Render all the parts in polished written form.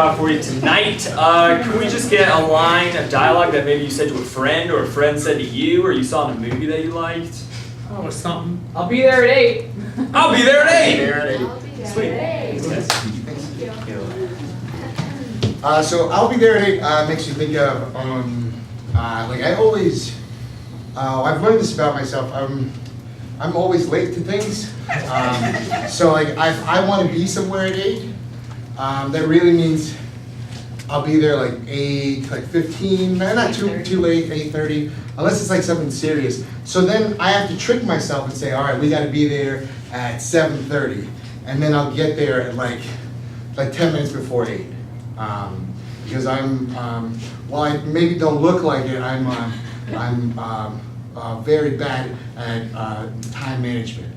out for you tonight. Can we just get a line of dialogue that maybe you said to a friend or a friend said to you or you saw in a movie that you liked? Oh, something. I'll be there at 8. I'll be there at 8. I'll be there Sweet. at 8. Thank you. So I'll be there at 8 makes you think of, like I always, I've learned this about myself. I'm always late to things. So like I want to be somewhere at 8. That really means I'll be there like 8, like 15, not too late, 8:30, unless it's like something serious. So then I have to trick myself and say, all right, we got to be there at 7:30, and then I'll get there at like 10 minutes before 8. Because while I maybe don't look like it, I'm very bad at time management.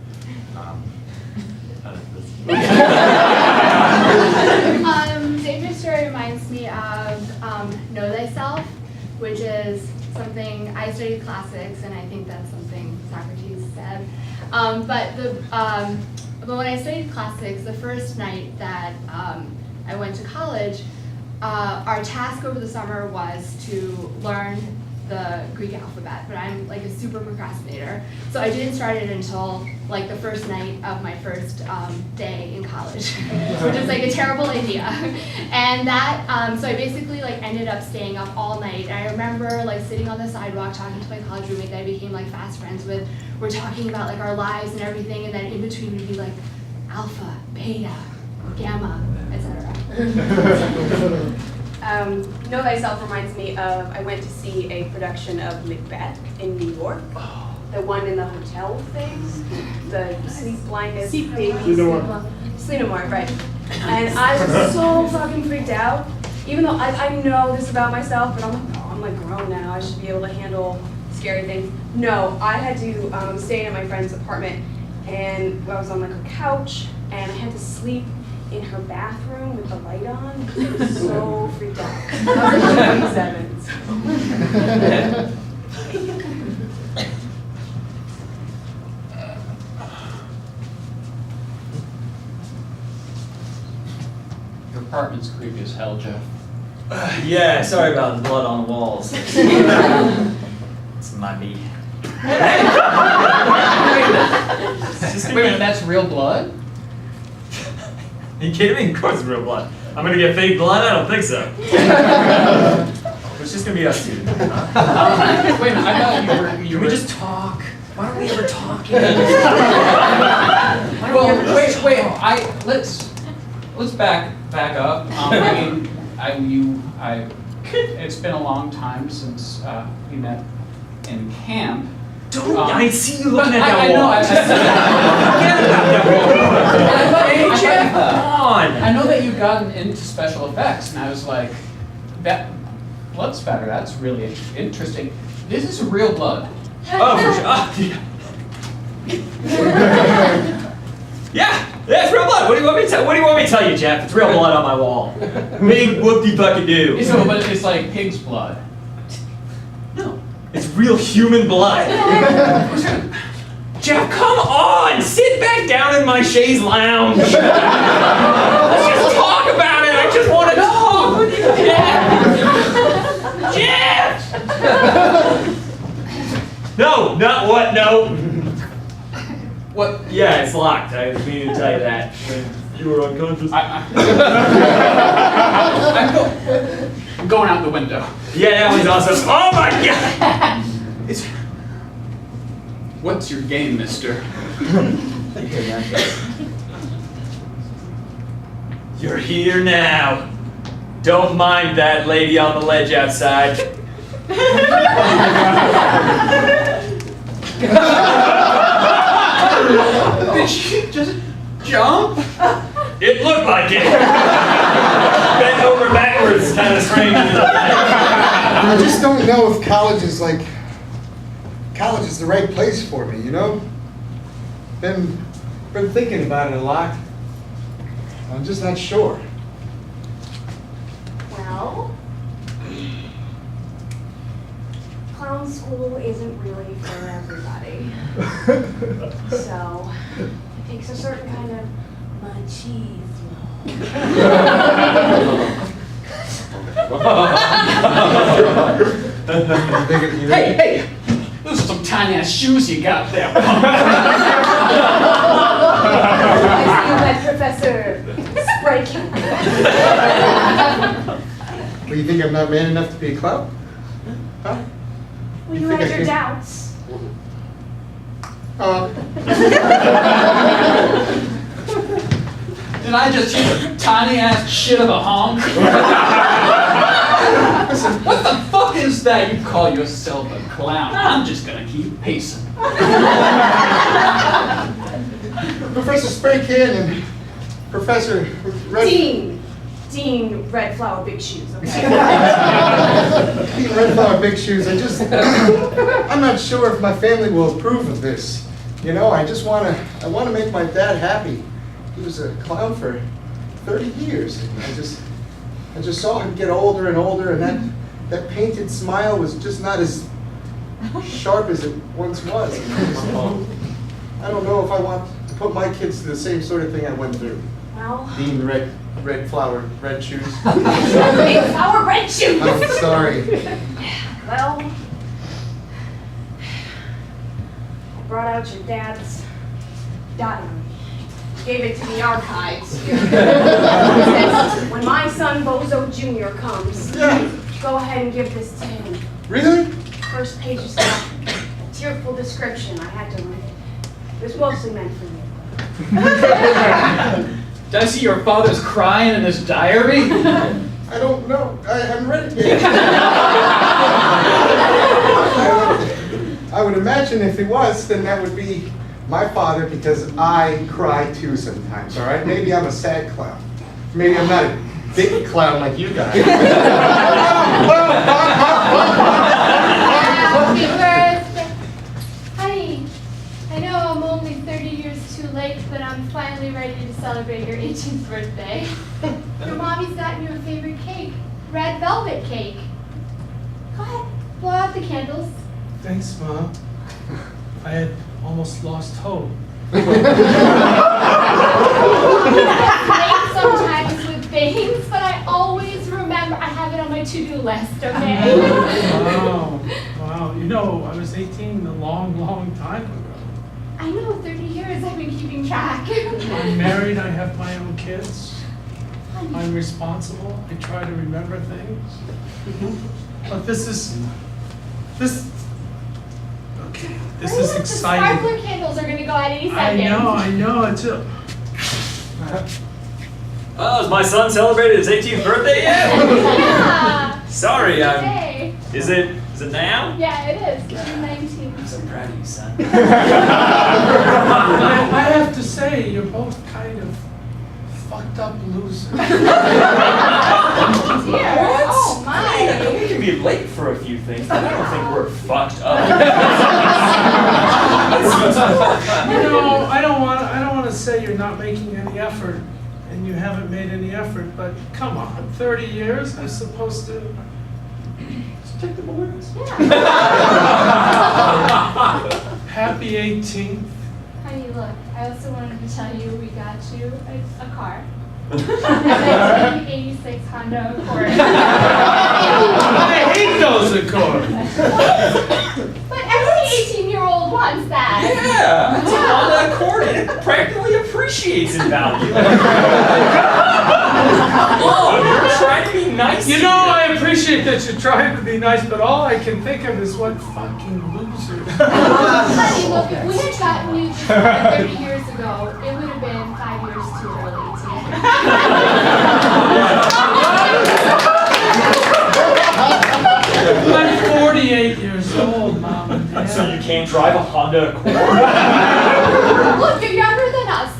David's story reminds me of Know Thyself, which is something I studied classics, and I think that's something Socrates said. But when I studied classics, the first night that I went to college, our task over the summer was to learn the Greek alphabet, but I'm like a super procrastinator. So I didn't start it until like the first night of my first day in college, which is like a terrible idea. And that, so I basically like ended up staying up all night. And I remember like sitting on the sidewalk talking to my college roommate that I became like fast friends with. We're talking about like our lives and everything, and then in between we'd be like alpha, beta, gamma, etc. Know Thyself reminds me of, I went to see a production of Macbeth in New York. The one in the hotel things, the sleep blindness baby. Sleep-no-more, right. And I was so fucking freaked out. Even though I know this about myself, but I'm like, oh, I'm like grown now, I should be able to handle scary things. No, I had to stay in my friend's apartment, and I was on like a couch, and I had to sleep in her bathroom with the light on. I was so freaked out. I was like 27. Your apartment's creepy as hell, Jeff. Yeah, sorry about the blood on the walls. It's my me. Wait a minute, that's real blood? Are you kidding me? Of course it's real blood. I'm gonna get fake blood? I don't think so. It's just gonna be us two. Wait a minute, I thought you Can were we just talk? Why don't we ever talk? Well, wait. Let's back up. It's been a long time since we met in camp. I see you looking at I that know, wall. Forget about that wall. Hey, Jeff, come on. I know that you've gotten into special effects, and I was like, that blood spatter, that's really interesting. This is real blood. Oh, for sure. Oh, yeah, it's real blood. What do you want me to tell you, Jeff? It's real blood on my wall. Big whoop-de-fucking-doo. So, but it's like pig's blood. No, it's real human blood. Jeff, come on! Sit back down in my chaise lounge. Let's just talk about it. I just want to talk with you, Jeff. Jeff! No, not what? No. What? Yeah, it's locked. I was meaning to tell you that when you were unconscious. I'm going out the window. Yeah, that was awesome. Oh my god! What's your game, mister? You're here now. Don't mind that lady on the ledge outside. Did she just jump? It looked like it. Bent over backwards, kind of strange. I just don't know if college is the right place for me, you know? Been thinking about it a lot. I'm just not sure. Well, clown school isn't really for everybody. So, it takes a certain kind of machismo. Hey, those are some tiny ass shoes you got there. I see you met Professor Spray Can. Well, you think I'm not man enough to be a clown? Huh? Well, you think had I your can- doubts. Did I just hear tiny ass shit of a honk? What the fuck is that? You call yourself a clown? I'm just gonna keep pacing. Professor Spray Can and Professor Red... Dean Red Flower Big Shoes, okay? Dean Red Flower Big Shoes, I'm not sure if my family will approve of this. You know, I want to make my dad happy. He was a clown for 30 years. And I just saw him get older and older, and that painted smile was just not as sharp as it once was. I don't know if I want to put my kids through the same sort of thing I went through. Well, Dean Red Flower Red Shoes. Big Flower Red Shoes! I'm sorry. Well, I brought out your dad's diary. Gave it to the archives here. It says, when my son Bozo Jr. comes, Yeah. go ahead and give this to him. Really? First page is a tearful description. I had to read it. It was mostly meant for you. Did I see your father's crying in his diary? I don't know. I haven't read it yet. I would imagine if it was, then that would be my father, because I cry too sometimes, all right? Maybe I'm a sad clown. Maybe I'm not a big clown like you guys. Happy birthday. Honey, I know I'm only 30 years too late, but I'm finally ready to celebrate your 18th birthday. Your mommy's gotten you a favorite cake, red velvet cake. Go ahead, blow out the candles. Thanks, Mom. I had almost lost hope. Late sometimes with things, but I always remember. I have it on my to-do list, okay? Wow. You know, I was 18 a long, long time ago. I know, 30 years I've been keeping track. I'm married, I have my own kids. I'm responsible, I try to remember things. But this is exciting. The sparkler candles are gonna go out any second. I know, it's a... Oh, has my son celebrated his 18th birthday yet? Yeah. Sorry, Hey. is it now? Yeah, it is. June 19th. I'm so proud of you, son. I have to say, you're both kind of fucked up losers. Dear. Oh my. We can be late for a few things, but I don't think we're fucked up. You know, I don't want to say you're not making any effort, and you haven't made any effort, but come on, 30 years, I'm supposed to just take the balloons. Yeah. Happy 18th. Honey, look, I also wanted to tell you we got you a car. A 1986 Honda Accord. I hate those Accords. But every 18-year-old wants that. Yeah, it's a Honda Accord, and it practically appreciates in value. Oh, you're trying to be nice. You know, I appreciate that you're trying to be nice, but all I can think of is what fucking losers. Honey, look, if we had gotten you this car 30 years ago, it would have been 5 years too early to I'm 48 years old, Mom and Dad. So you can't drive a Honda Accord? Look, you're younger than us.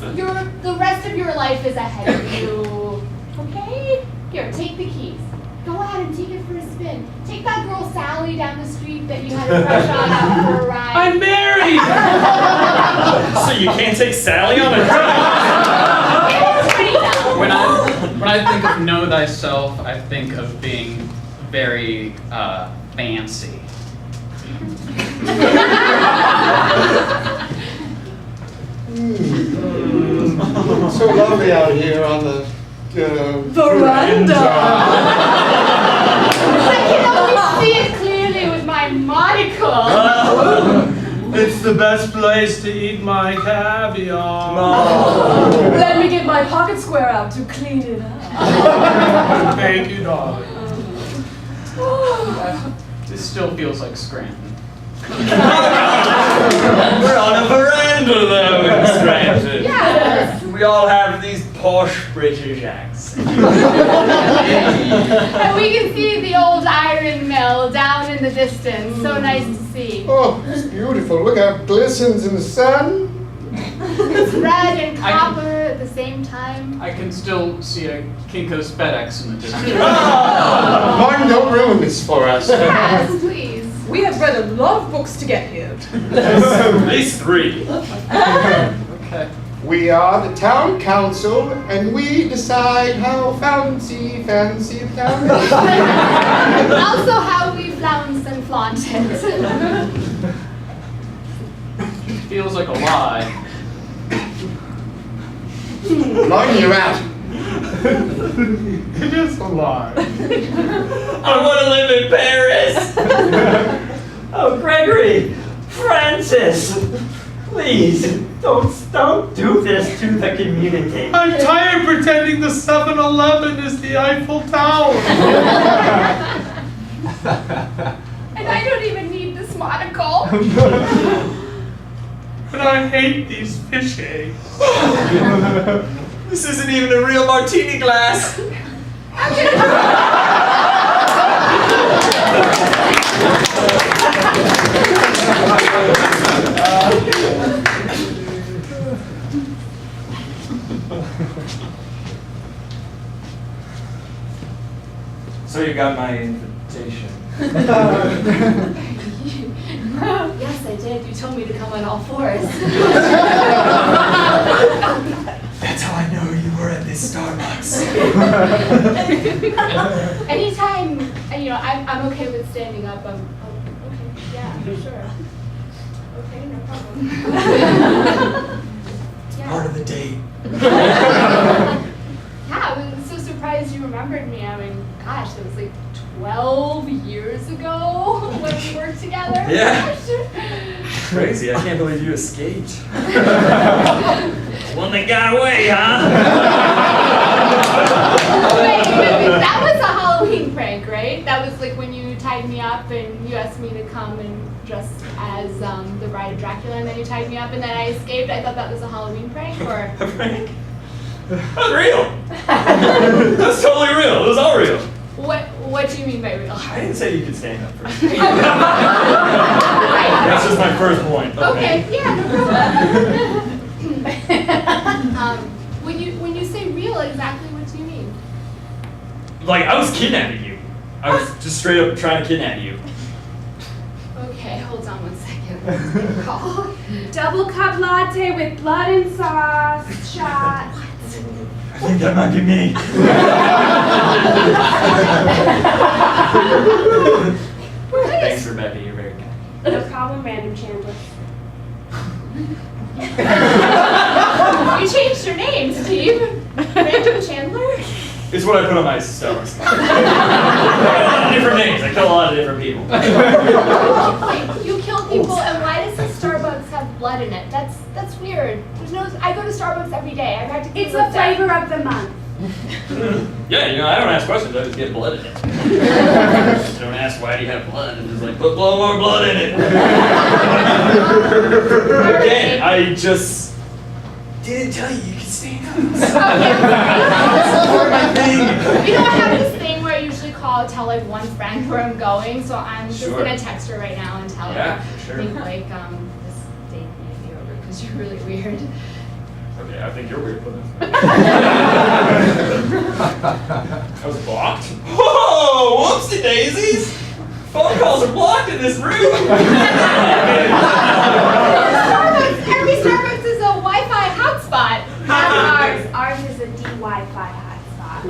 The rest of your life is ahead of you. Okay? Here, take the keys. Go ahead and take it for a spin. Take that girl Sally down the street that you had a crush on out for a ride. I'm married! So you can't take Sally on a trip? It's pretty now. When I think of know thyself, I think of being very fancy. So lovely out here on the Veranda. Michael! It's the best place to eat my caviar. Let me get my pocket square out to clean it up. Thank you, darling. This still feels like Scranton. We're on a veranda though in Scranton. Yes! We all have these posh British accents. And we can see the old iron mill down in the distance. So nice to see. Oh, it's beautiful. Look how it glistens in the sun. It's red and copper at the same time. I can still see a Kinko's FedEx in the distance. Martin, don't ruin this for us. Yes, please. We have read a lot of books to get here. At least 3. Okay. We are the town council, and we decide how fancy the town is. Also how we flounce and flaunt it. Feels like a lie. Martin, you're out. It is a lie. I want to live in Paris. Oh, Gregory, Francis, please don't do this to the community. I'm tired pretending the 7-Eleven is the Eiffel Tower. And I don't even need this monocle. And I hate these fish eggs. This isn't even a real martini glass. So you got my invitation. Yes, I did. You told me to come on all fours. That's how I know you were at this Starbucks. Anytime, I'm okay with standing up. Okay, yeah, sure. Okay, no problem. Part of the date. Yeah, I was so surprised you remembered me. I mean, gosh, that was like 12 years ago when we worked together. Yeah. Gosh. Crazy, I can't believe you escaped. One that got away, huh? Wait, that was a Halloween prank, right? That was like when you tied me up and you asked me to come and dress as the Bride of Dracula, and then you tied me up and then I escaped. I thought that was a Halloween prank, or? A prank? That's real. That's totally real. It was all real. What do you mean by real? I didn't say you could stand up for me. That's just my first point. Okay, yeah, no problem. When you say real, exactly what do you mean? Like, I was kidnapping you. I was just straight up trying to kidnap you. Okay, hold on 1 second. Let's get a call. Double cup latte with blood and sauce. Shot. I think that might be me. Thanks, Rebecca. You're very kind. No problem, random Chandler. You changed your name, Steve. Random Chandler? It's what I put on my Starbucks. I got a lot of different names. I kill a lot of different people. Wait, you kill people, and why does the Starbucks have blood in it? That's weird. I go to Starbucks every day. I practically It's live the there. flavor of the month. Yeah, I don't ask questions. I just get blood in it. Don't ask why do you have blood. I'm just like, put more blood in it. Again, I just didn't tell you could stand up. Okay. You know, I have this thing where I usually tell like one friend where I'm going, so I'm just Sure. gonna text her right now and tell Yeah, her. sure. I think like this date may be over because you're really weird. Okay, I think you're weird, but I was blocked. Whoa! Whoopsie daisies! Phone calls are blocked in this room. Every Starbucks is a Wi-Fi hotspot. Not ours. Ours is a D-Wi-Fi hotspot.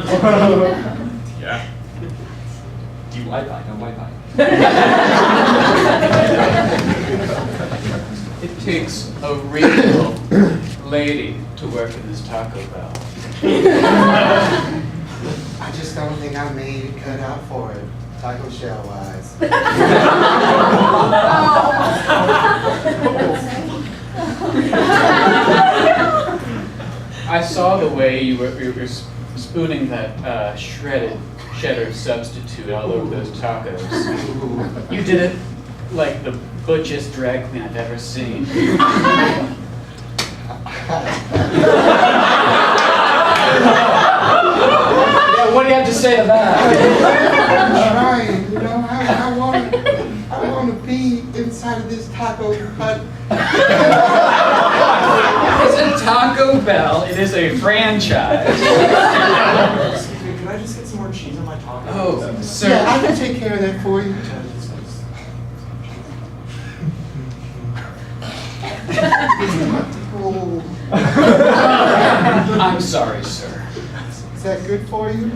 Yeah. D-Wi-Fi, no Wi-Fi. It takes a real lady to work in this Taco Bell. I just don't think I'm made cut out for it. Taco Shell wise. I saw the way you were spooning that shredded cheddar substitute all over those tacos. You did it like the butchest drag queen I've ever seen. Yeah, what do you have to say to that? I'm trying, you know, I want to be inside of this taco hut. It's a Taco Bell. It is a franchise. Excuse me, can I just get some more cheese on my taco? Oh, sir. Yeah, I can take care of that for you. Oh, I'm sorry, sir. is that good for you?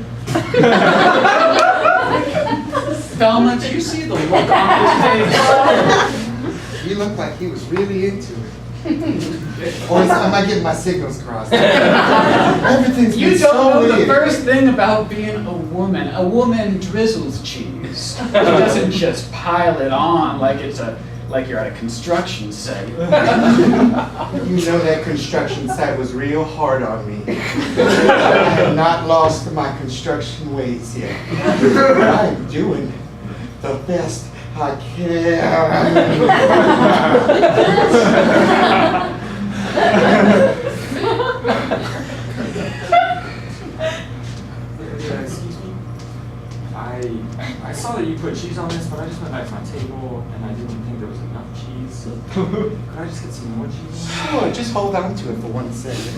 Velma, do you see the look on his face? He looked like he was really into it. Or am I getting my signals crossed? Everything's You been don't so know the weird. first thing about being a woman. A woman drizzles cheese. She doesn't just pile it on like you're at a construction site. You know that construction site was real hard on me. I have not lost my construction ways yet. I'm doing the best I can. Excuse me? I saw that you put cheese on this, but I just went back to my table and I didn't think there was enough cheese. Could I just get some more cheese? Sure, just hold on to it for 1 second. Is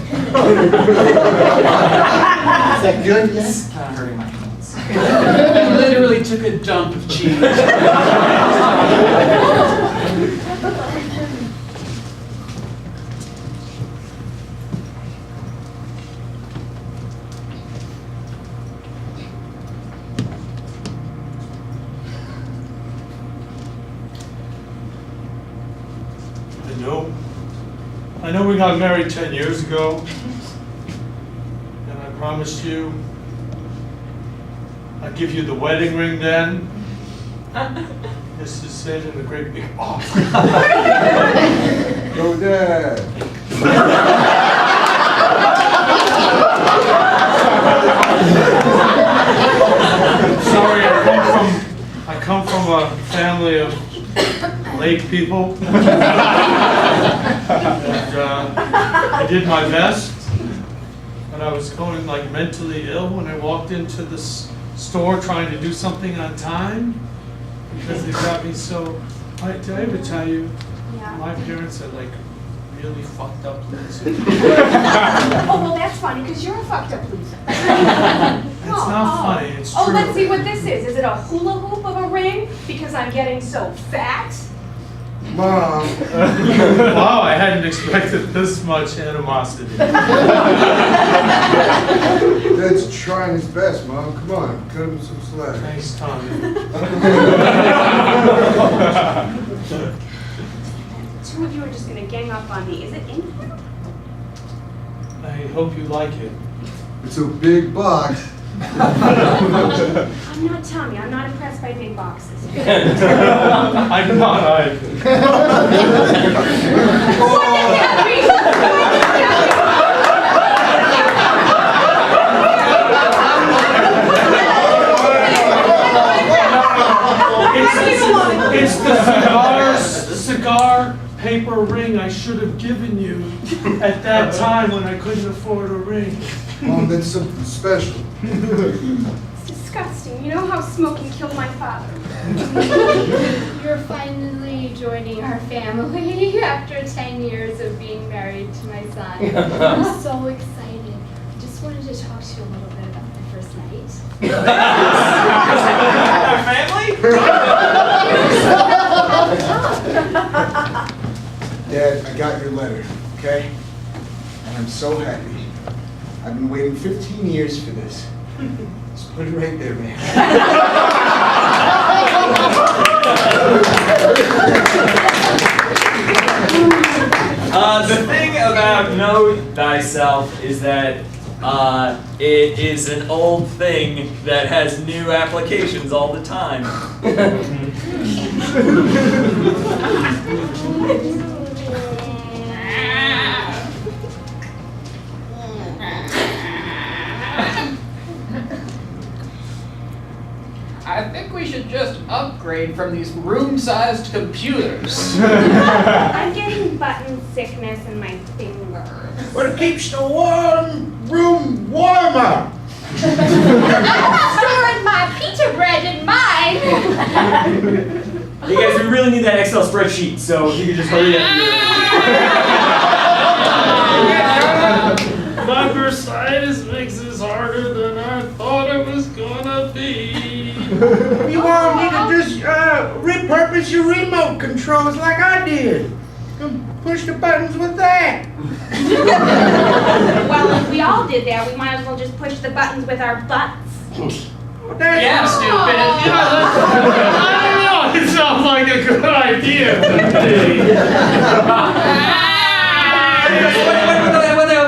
that good, yes? It's kind of hurting my hands. He literally took a dump of cheese. I know we got married 10 years ago, and I promised you I'd give you the wedding ring then. This is it in a great big box. Go there. Sorry, I come from a family of lake people. And I did my best, but I was going like mentally ill when I walked into the store trying to do something on time because they got me so. Did I ever tell you Yeah. my parents are like really fucked up losers? Oh, well, that's funny, because you're a fucked up loser. It's not funny, it's true. Oh, let's see what this is. Is it a hula hoop of a ring? Because I'm getting so fat? Mom. Wow, I hadn't expected this much animosity. Dad's trying his best, Mom. Come on, cut him some slack. Thanks, Tommy. Two of you are just going to gang up on me. Is it in here? I hope you like it. It's a big box. I'm not Tommy. I'm not impressed by big boxes. I'm not either. What does that mean? It's the cigar paper ring I should have given you at that time when I couldn't afford a ring. Mom, that's something special. It's disgusting. You know how smoking killed my father. You're finally joining our family after 10 years of being married to my son. I'm so excited. I just wanted to talk to you a little bit about my first night. Our family? Dad, I got your letter, okay? And I'm so happy. I've been waiting 15 years for this. Just put it right there, man. The thing about Know Thyself is that It is an old thing that has new applications all the time. I think we should just upgrade from these room-sized computers. I'm getting button sickness in my fingers. But it keeps the warm room warmer. Storing my pita bread in mine. Hey guys, we really need that Excel spreadsheet, so if you could just hurry up. My bursitis makes this harder than I thought it was gonna be. You all need to just repurpose your remote controls like I did. Push the buttons with that. Well, if we all did that, we might as well just push the buttons with our butts. Yeah, stupid. I don't know, it sounds like a good idea to me.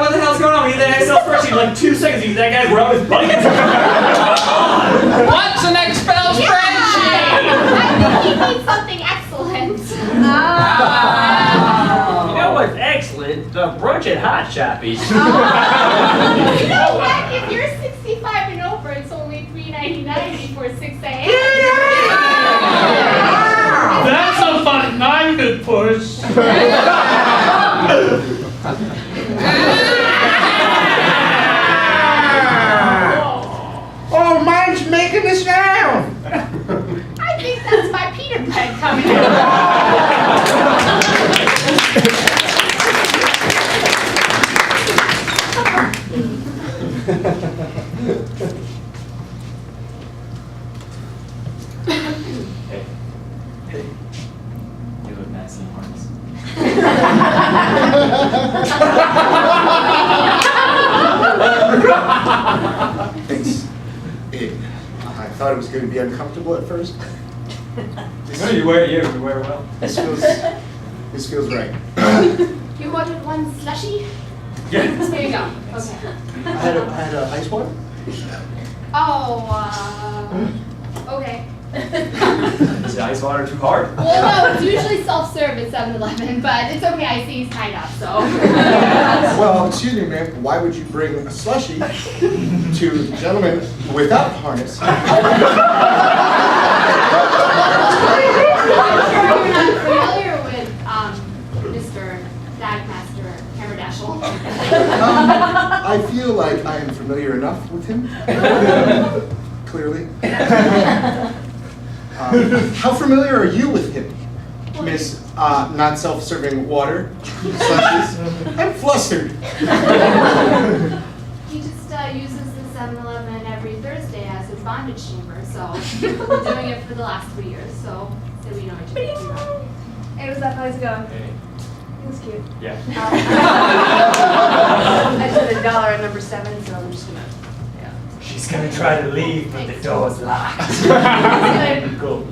What the hell's going on? We need that Excel spreadsheet in like 2 seconds. That guy's rubbing his butt against What's an Excel spreadsheet? I think he needs something excellent. You know what's excellent? The brunch at Hot Shoppies. You know what? If you're 65 and over, it's only $3.99 before 6 a.m. That's a button I could push. Oh, mine's making a sound. I think that's my pita bread coming out. Hey, you look nice in harness. Thanks. I thought it was going to be uncomfortable at first. No, you wear it well. This feels right. You ordered one slushy? Yeah. Here you go. Okay. I had ice water. Oh, okay. Is the ice water too hard? Well, no, it's usually self-serve at 7-Eleven, but it's okay, I see he's tied up, so. Well, excuse me, ma'am. Why would you bring a slushie to the gentleman without harness? I'm sure you're not familiar with, Mr. Dagmaster Hammerdashel. I feel like I am familiar enough with him. Clearly. How familiar are you with him, Miss not self-serving water slushies? I'm flustered. He just uses the 7-Eleven every Thursday as his bondage chamber, so we've been doing it for the last 3 years, so we know each other. Hey, what's up? How's it going? Hey. He was cute. Yeah. I said $1 at number 7, so I'm just gonna. She's gonna try to leave, but the door's locked. Cool.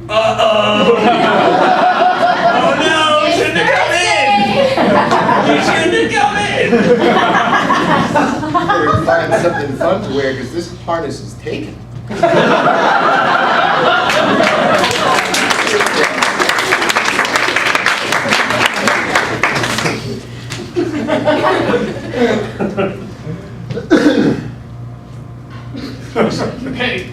Uh-oh! Oh no! You shouldn't have come in! You shouldn't have come in! Better find something fun to wear because this harness is taken. Hey,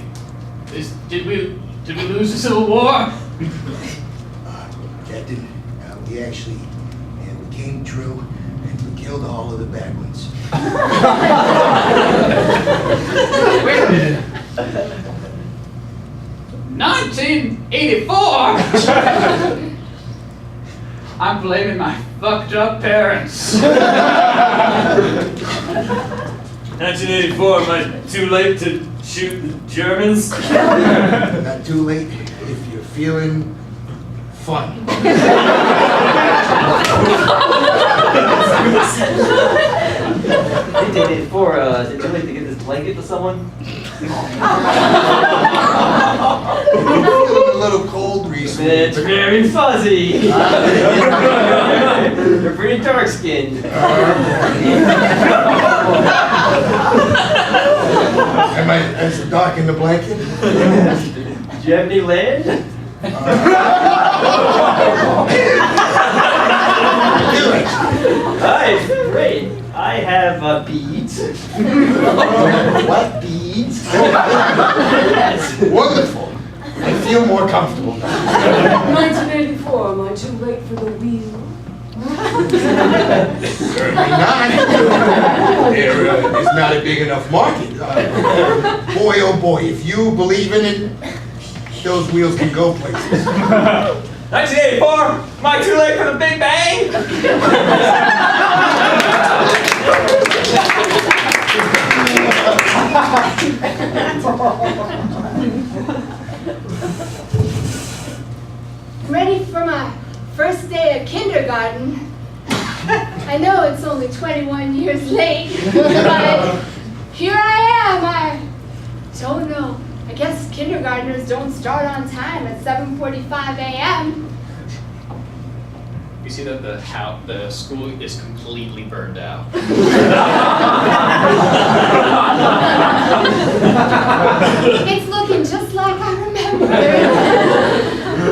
did we lose the Civil War? Captain, we actually we came through and we killed all of the bad ones. Wait a minute. 1984? I'm blaming my fucked up parents. 1984, am I too late to shoot the Germans? Not too late if you're feeling fun. 1984, is it too late to get this blanket to someone? I'm feeling a little cold recently. It's very fuzzy. You're pretty dark skin. Am I as dark in the blanket? Do you have any land? Alright, great. I have beads. What beads? Wonderful. I feel more comfortable. 1984, am I too late for the wheel? Certainly not. There is not a big enough market. Boy, oh boy, if you believe in it, those wheels can go places. 1984, am I too late for the Big Bang? I'm ready for my first day of kindergarten. I know it's only 21 years late, but here I am. I don't know. I guess kindergartners don't start on time at 7:45 a.m. You see that the school is completely burned out. It's looking just like I remember.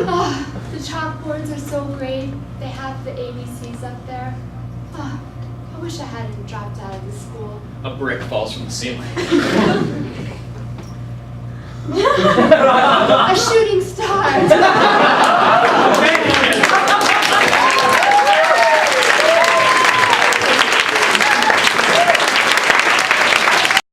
Oh, the chalkboards are so great. They have the ABCs up there. Oh, I wish I hadn't dropped out of the school. A brick falls from the ceiling. A